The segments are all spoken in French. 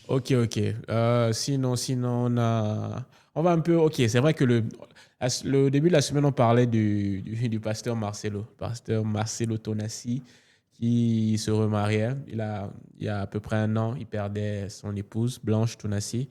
Ok, ok. Sinon, on va un peu. Ok, c'est vrai que le début de la semaine, on parlait du pasteur Marcelo Tonassi, qui se remariait. Il y a à peu près un an, il perdait son épouse, Blanche Tonassi,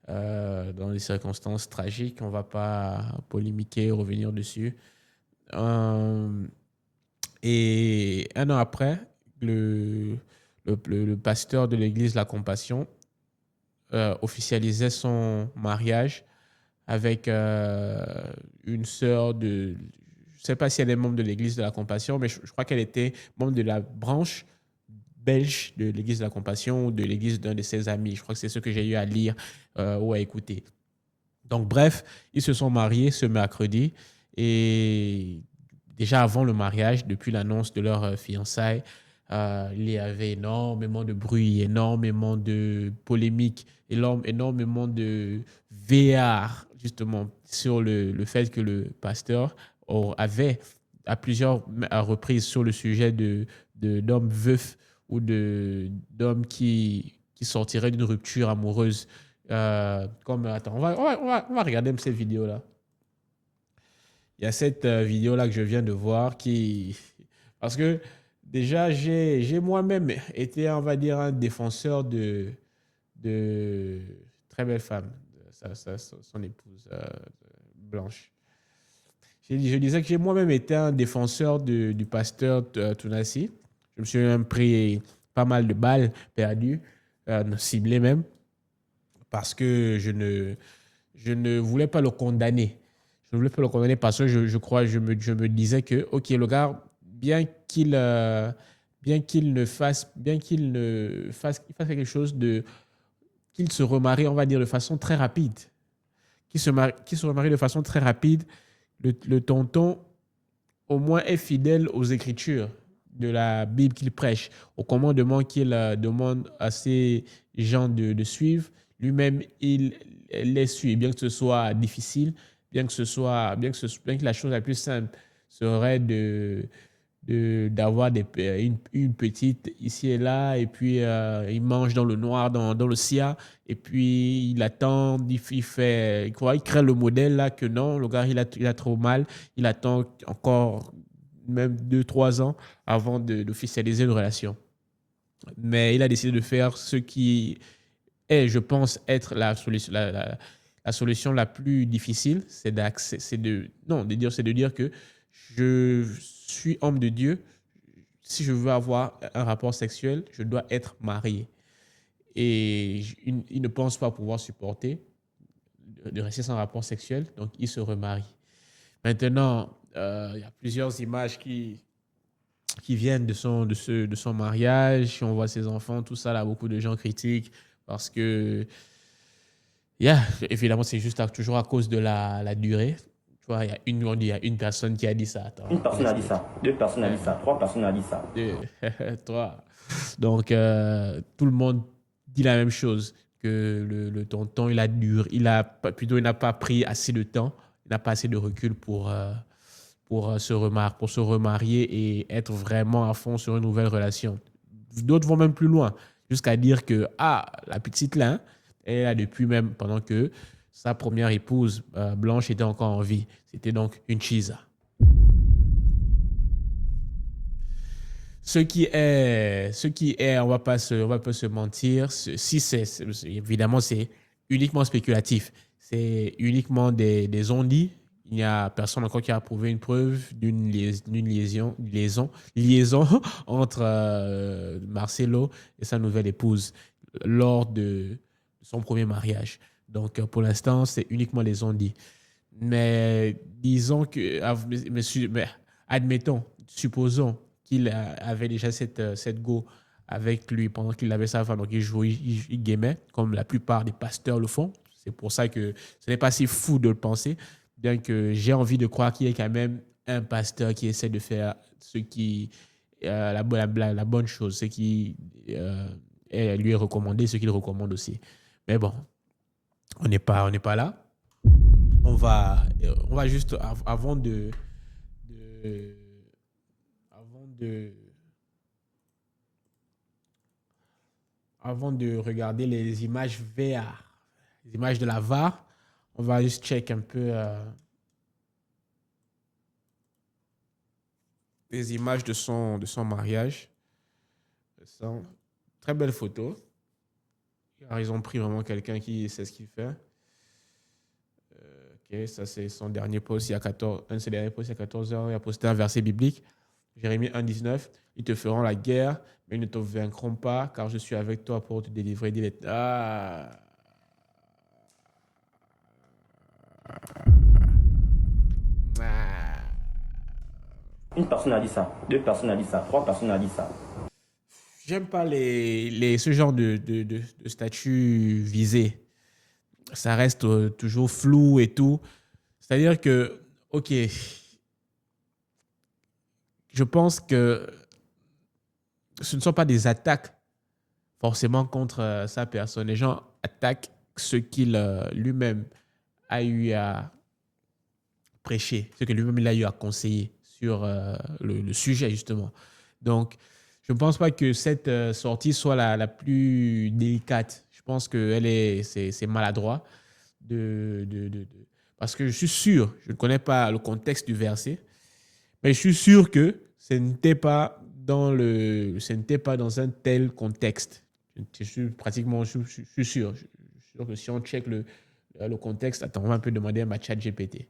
dans des circonstances tragiques. On va pas polémiquer, revenir dessus. Euh, et un an après, le pasteur de l'église La Compassion officialisait son mariage avec une sœur de... Je ne sais pas si elle est membre de l'Église de la Compassion, mais je crois qu'elle était membre de la branche belge de l'Église de la Compassion ou de l'Église d'un de ses amis. Je crois que c'est ce que j'ai eu à lire ou à écouter. Donc, bref, ils se sont mariés ce mercredi et déjà avant le mariage, depuis l'annonce de leur fiançailles, il y avait énormément de bruit, énormément de polémiques, énormément de VR, justement, sur le fait que le pasteur avait à plusieurs reprises sur le sujet d'hommes veufs ou d'hommes qui sortiraient d'une rupture amoureuse. Attends, on va regarder cette vidéo-là. Il y a cette vidéo-là que je viens de voir qui... Parce que déjà, j'ai moi-même été, on va dire, un défenseur de très belle femme, son épouse Blanche. Je disais que j'ai moi-même été un défenseur du pasteur Tounassi. Je me suis même pris pas mal de balles perdues, ciblées même, parce que je ne voulais pas le condamner. Je ne voulais pas le condamner parce que je me disais que, ok, le gars, qu'il fasse quelque chose qu'il se remarie, on va dire, de façon très rapide. Qu'il se remarie de façon très rapide. Le tonton, au moins, est fidèle aux Écritures de la Bible qu'il prêche, au commandement qu'il demande à ses gens de suivre. Lui-même, il les suit, bien que ce soit difficile, bien que la chose la plus simple serait d'avoir une petite ici et là, et puis il mange dans le noir, dans le SIA, et puis il attend, il crée le modèle là que non, le gars il a trop mal, il attend encore même 2 3 ans avant d'officialiser une relation. Mais il a décidé de faire ce qui est, je pense, être la solution la plus difficile, c'est de dire que je suis homme de Dieu. Si je veux avoir un rapport sexuel, je dois être marié. Et il ne pense pas pouvoir supporter de rester sans rapport sexuel, donc il se remarie. Maintenant, il y a plusieurs images qui viennent de son mariage. On voit ses enfants, tout ça, là, beaucoup de gens critiquent parce que, yeah, évidemment, c'est juste toujours à cause de la durée. Tu vois, il y a une personne qui a dit ça. Attends, Une je te personne laisse a dit écouter. ça, deux personnes a dit ça, trois personnes a dit ça. Deux, trois. Donc, tout le monde dit la même chose, que le tonton, il n'a pas pris assez de temps, il n'a pas assez de recul pour se remarier et être vraiment à fond sur une nouvelle relation. D'autres vont même plus loin, jusqu'à dire que, ah, la petite là, hein, elle est là depuis même pendant que sa première épouse, Blanche, était encore en vie. C'était donc une chisa. On va pas se mentir, évidemment, c'est uniquement spéculatif. C'est uniquement des on-dit. Il n'y a personne encore qui a prouvé une preuve d'une liaison entre Marcelo et sa nouvelle épouse lors de son premier mariage. Donc, pour l'instant, c'est uniquement les on-dit. Mais disons que, mais admettons, supposons qu'il avait déjà cette go avec lui pendant qu'il avait sa femme, donc il jouait, il gamait, comme la plupart des pasteurs le font. C'est pour ça que ce n'est pas si fou de le penser, bien que j'ai envie de croire qu'il y ait quand même un pasteur qui essaie de faire ce qui la bonne chose, ce qui lui est recommandé, ce qu'il recommande aussi. Mais bon, on n'est pas là. On va juste, de- avant de, avant de regarder les images VR, les images de la VAR, on va juste check un peu les images de son mariage. Ça, très belle photo. Car ils ont pris vraiment quelqu'un qui sait ce qu'il fait. Ok, ça c'est son dernier post il y a 14, un de ses derniers posts il y a 14 heures. Il a posté un verset biblique. Jérémie 1,19. Ils te feront la guerre, mais ils ne te vaincront pas, car je suis avec toi pour te délivrer. Ah. Ah. Une personne a dit ça, deux personnes a dit ça, trois personnes a dit ça. J'aime pas ce genre de statut visé. Ça reste toujours flou et tout. C'est-à-dire que, ok, je pense que ce ne sont pas des attaques forcément contre sa personne. Les gens attaquent ce qu'il lui-même a eu à prêcher, ce que lui-même il a eu à conseiller sur le sujet, justement. Donc, je ne pense pas que cette sortie soit la plus délicate. Je pense que c'est maladroit parce que je suis sûr, je ne connais pas le contexte du verset, mais je suis sûr que ce n'était pas dans un tel contexte. Je suis pratiquement, je suis sûr. Je suis sûr que si on check le contexte, attends, on va un peu demander à ma chat GPT.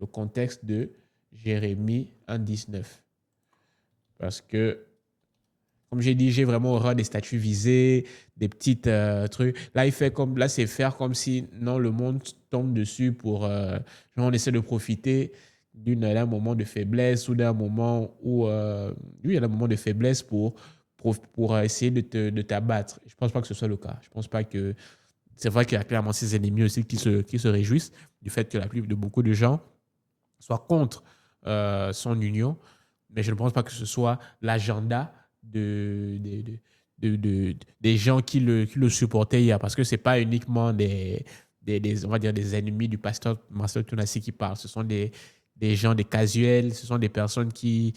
Le contexte de Jérémie 1,19. Parce que, comme j'ai dit, j'ai vraiment horreur des statuts visés, des petites trucs. Là, c'est faire comme si, non, le monde tombe dessus pour, genre, on essaie de profiter d'un moment de faiblesse ou d'un moment où, oui, il y a un moment de faiblesse pour essayer de t'abattre. Je ne pense pas que ce soit le cas. Je pense pas que, c'est vrai qu'il y a clairement ses ennemis aussi qui se réjouissent du fait que la plupart de beaucoup de gens soient contre son union, mais je ne pense pas que ce soit l'agenda des gens qui le supportaient hier, parce que ce n'est pas uniquement on va dire des ennemis du pasteur Marcel Tounassi qui parlent, ce sont des gens, des casuels, ce sont des personnes qui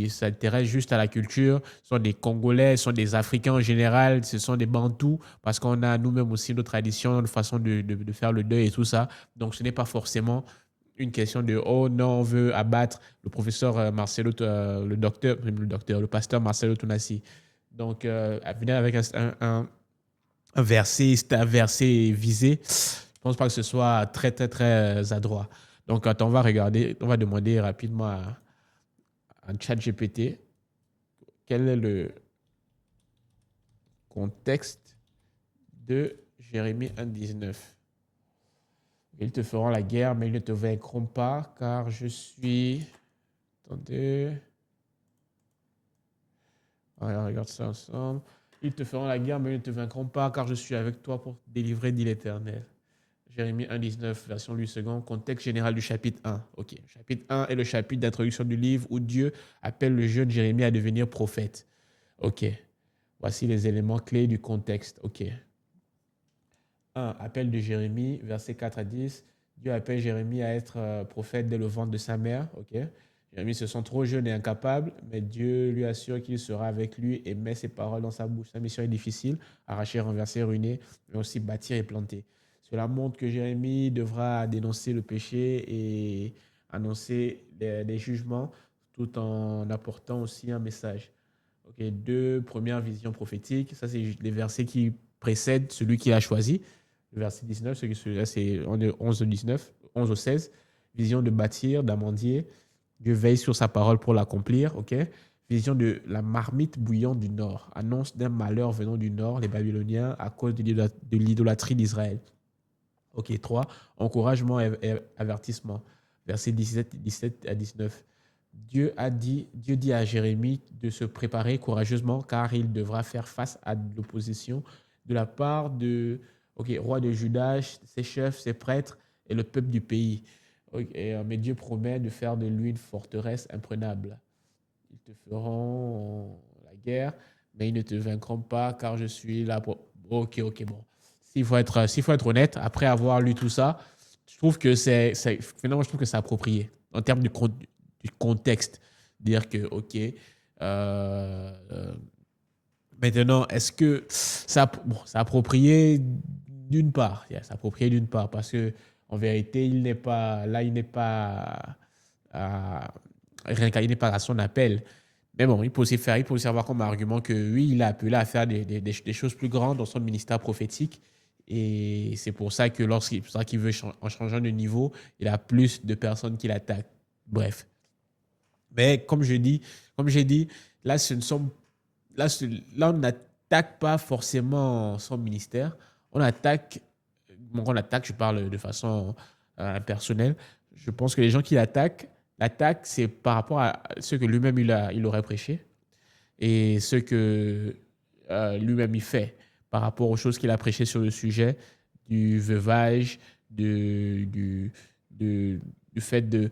s'intéressent juste à la culture, ce sont des Congolais, ce sont des Africains en général, ce sont des Bantous, parce qu'on a nous-mêmes aussi nos traditions, notre façon de faire le deuil et tout ça. Donc ce n'est pas forcément une question de oh non, on veut abattre le professeur Marcelo, le pasteur Marcelo Tounassi. Donc, venir avec un verset, c'est un verset visé, je ne pense pas que ce soit très, très, très adroit. Donc, on va regarder, on va demander rapidement à ChatGPT quel est le contexte de Jérémie 1,19. Ils te feront la guerre, mais ils ne te vaincront pas, car je suis... Attendez. Alors, regarde ça ensemble. Ils te feront la guerre, mais ils ne te vaincront pas, car je suis avec toi pour te délivrer, dit l'Éternel. Jérémie 1,19, version 8 secondes, contexte général du chapitre 1. Ok, chapitre 1 est le chapitre d'introduction du livre où Dieu appelle le jeune Jérémie à devenir prophète. Ok, voici les éléments clés du contexte. Ok. 1. Appel de Jérémie, versets 4 à 10. Dieu appelle Jérémie à être prophète dès le ventre de sa mère. Ok. Jérémie se sent trop jeune et incapable, mais Dieu lui assure qu'il sera avec lui et met ses paroles dans sa bouche. Sa mission est difficile, arracher, renverser, ruiner, mais aussi bâtir et planter. Cela montre que Jérémie devra dénoncer le péché et annoncer des jugements tout en apportant aussi un message. Ok. 2. Première vision prophétique. Ça, c'est les versets qui précèdent celui qu'il a choisi. Le verset 19, c'est 11 au 19, 11 au 16. Vision de bâtir, d'amandier. Dieu veille sur sa parole pour l'accomplir. Ok. Vision de la marmite bouillante du nord. Annonce d'un malheur venant du nord, les Babyloniens, à cause de l'idolâtrie d'Israël. Ok. 3. Encouragement et avertissement. Verset 17 à 19. Dieu dit à Jérémie de se préparer courageusement car il devra faire face à l'opposition de la part de roi de Juda, ses chefs, ses prêtres et le peuple du pays. Mais Dieu promet de faire de lui une forteresse imprenable. Ils te feront la guerre, mais ils ne te vaincront pas car je suis là pour... Ok, bon. S'il faut être honnête, après avoir lu tout ça, je trouve que finalement, je trouve que c'est approprié en termes du contexte. Dire que, ok, Maintenant, est-ce que c'est approprié d'une part, c'est approprié d'une part parce que en vérité, il n'est pas à, il n'est pas à son appel. Mais bon, il peut aussi avoir comme argument que oui, il a appelé à faire des choses plus grandes dans son ministère prophétique. Et c'est pour ça que c'est pour ça qu'il veut, en changeant de niveau, il a plus de personnes qui l'attaquent. Bref. Mais comme j'ai dit, là, ce ne sont là, là, on n'attaque pas forcément son ministère. On attaque, je parle de façon personnelle. Je pense que les gens qui l'attaquent, c'est par rapport à ce que lui-même il aurait prêché et ce que lui-même il fait par rapport aux choses qu'il a prêché sur le sujet du veuvage, du fait de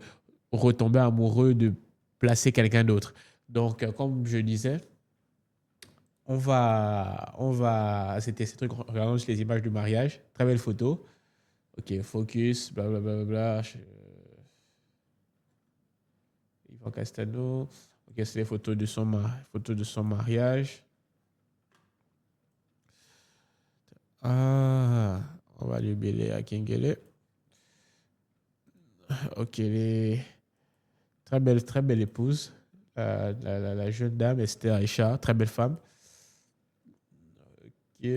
retomber amoureux, de placer quelqu'un d'autre. Donc, comme je disais, c'était ces trucs, regardons juste les images du mariage, très belle photo. Ok, focus, blablabla. Yvan Castano. Ok, c'est les photos de son mariage. Ah, on va libérer à Kengele. Ok, très belle épouse. La jeune dame, Esther Aïcha, très belle femme. Ok.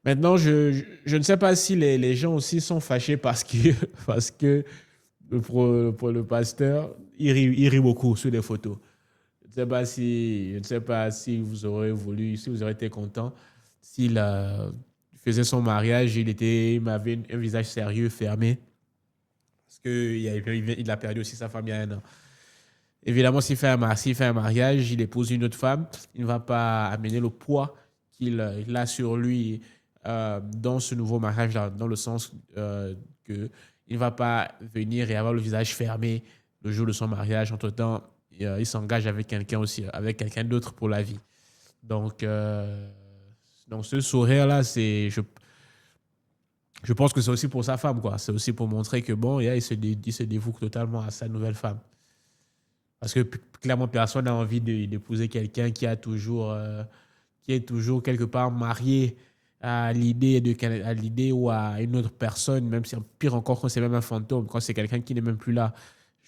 Maintenant, je ne sais pas si les gens aussi sont fâchés parce que pour le pasteur, il rit beaucoup sur les photos. Je ne sais pas si vous aurez voulu, si vous aurez été content, s'il faisait son mariage, il avait un visage sérieux, fermé, parce qu'il a perdu aussi sa femme il y a 1 an. Évidemment, s'il fait un mariage, il épouse une autre femme, il ne va pas amener le poids il a sur lui dans ce nouveau mariage, dans le sens qu'il ne va pas venir et avoir le visage fermé le jour de son mariage. Entre-temps, il s'engage avec quelqu'un aussi, avec quelqu'un d'autre pour la vie. Donc, ce sourire-là, je pense que c'est aussi pour sa femme, quoi. C'est aussi pour montrer que bon, il se dévoue totalement à sa nouvelle femme. Parce que clairement, personne n'a envie d'épouser quelqu'un qui est toujours quelque part marié à l'idée ou à une autre personne, même si pire encore quand c'est même un fantôme, quand c'est quelqu'un qui n'est même plus là.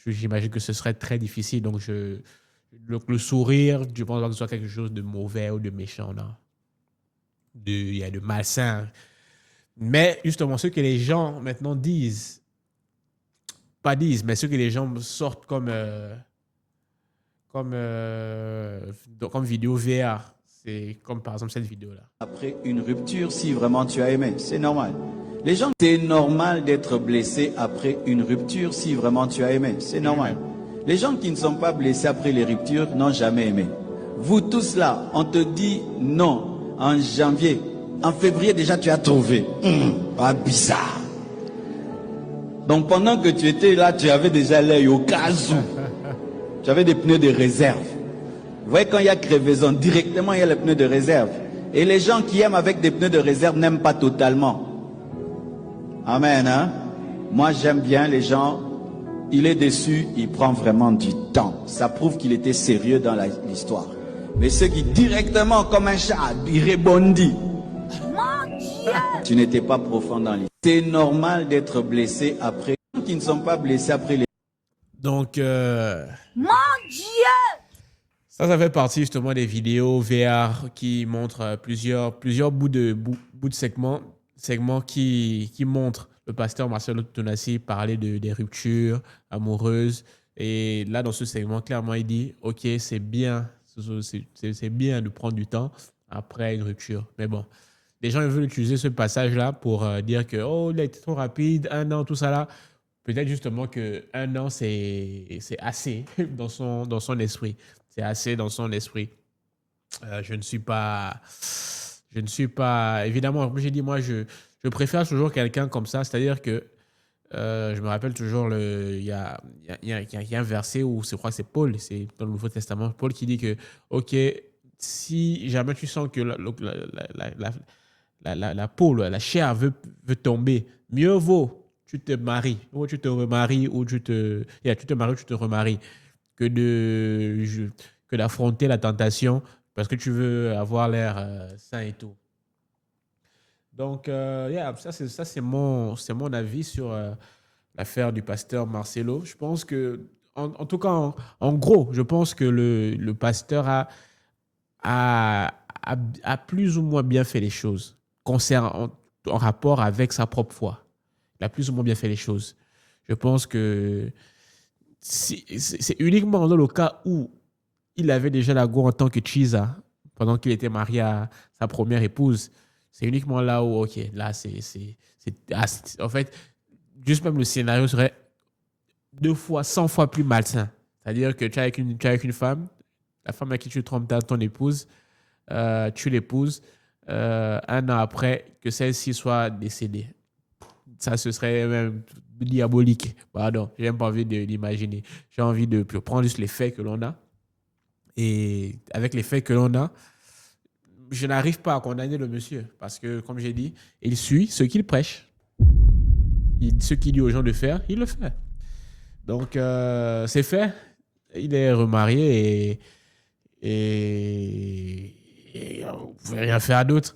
J'imagine que ce serait très difficile. Donc, le sourire, je pense pas que ce soit quelque chose de mauvais ou de méchant, là. Il y a de malsain. Mais justement, ce que les gens maintenant mais ce que les gens sortent comme vidéo VR, c'est comme par exemple cette vidéo-là. Après une rupture, si vraiment tu as aimé, c'est normal. Les gens, c'est normal d'être blessé après une rupture si vraiment tu as aimé, c'est normal. Les gens qui ne sont pas blessés après les ruptures n'ont jamais aimé. Vous tous là, on te dit non en janvier. En février déjà tu as trouvé. Pas bizarre. Donc pendant que tu étais là, tu avais déjà l'œil au cas où. Tu avais des pneus de réserve. Vous voyez, quand il y a crevaison, directement il y a les pneus de réserve. Et les gens qui aiment avec des pneus de réserve n'aiment pas totalement. Amen, hein? Moi j'aime bien les gens. Il est déçu, il prend vraiment du temps. Ça prouve qu'il était sérieux dans l'histoire. Mais ceux qui directement comme un chat, il rebondit. Mon Dieu! Tu n'étais pas profond dans l'histoire. C'est normal d'être blessé après. Les gens qui ne sont pas blessés après les... Donc, Mon Dieu! Ça fait partie justement des vidéos VR qui montrent plusieurs bouts de segments qui montrent le pasteur Marcelo Tonassi parler des ruptures amoureuses. Et là, dans ce segment, clairement, il dit, OK, c'est bien de prendre du temps après une rupture. Mais bon, les gens ils veulent utiliser ce passage-là pour dire que, oh, il a été trop rapide, 1 an, tout ça là. Peut-être justement que 1 an, c'est assez dans son esprit. C'est assez dans son esprit. Je ne suis pas, évidemment, comme j'ai dit, moi, je préfère toujours quelqu'un comme ça. C'est-à-dire que je me rappelle toujours, il y a un verset où je crois que c'est Paul, c'est dans le Nouveau Testament, Paul qui dit que, OK, si jamais tu sens que la peau, la chair veut tomber, mieux vaut tu te maries, ou tu te remaries, ou tu te maries, ou tu te remaries, que d'affronter la tentation parce que tu veux avoir l'air sain et tout. Donc, ça c'est mon avis sur l'affaire du pasteur Marcelo. Je pense que, en tout cas, en gros, je pense que le pasteur a plus ou moins bien fait les choses en rapport avec sa propre foi. Il a plus ou moins bien fait les choses. Je pense que c'est uniquement dans le cas où il avait déjà la go en tant que Chisa pendant qu'il était marié à sa première épouse. C'est uniquement là où, ok, là, en fait, juste même le scénario serait 2 fois, 100 fois plus malsain. C'est-à-dire que tu es avec une femme, la femme à qui tu trompes ton épouse, tu l'épouses, 1 an après que celle-ci soit décédée. Ça, ce serait même diabolique. Pardon, j'ai même pas envie de l'imaginer. J'ai envie de prendre juste les faits que l'on a. Et avec les faits que l'on a, je n'arrive pas à condamner le monsieur. Parce que, comme j'ai dit, il suit ce qu'il prêche. Ce qu'il dit aux gens de faire, il le fait. Donc, c'est fait. Il est remarié et vous ne pouvez rien faire d'autre.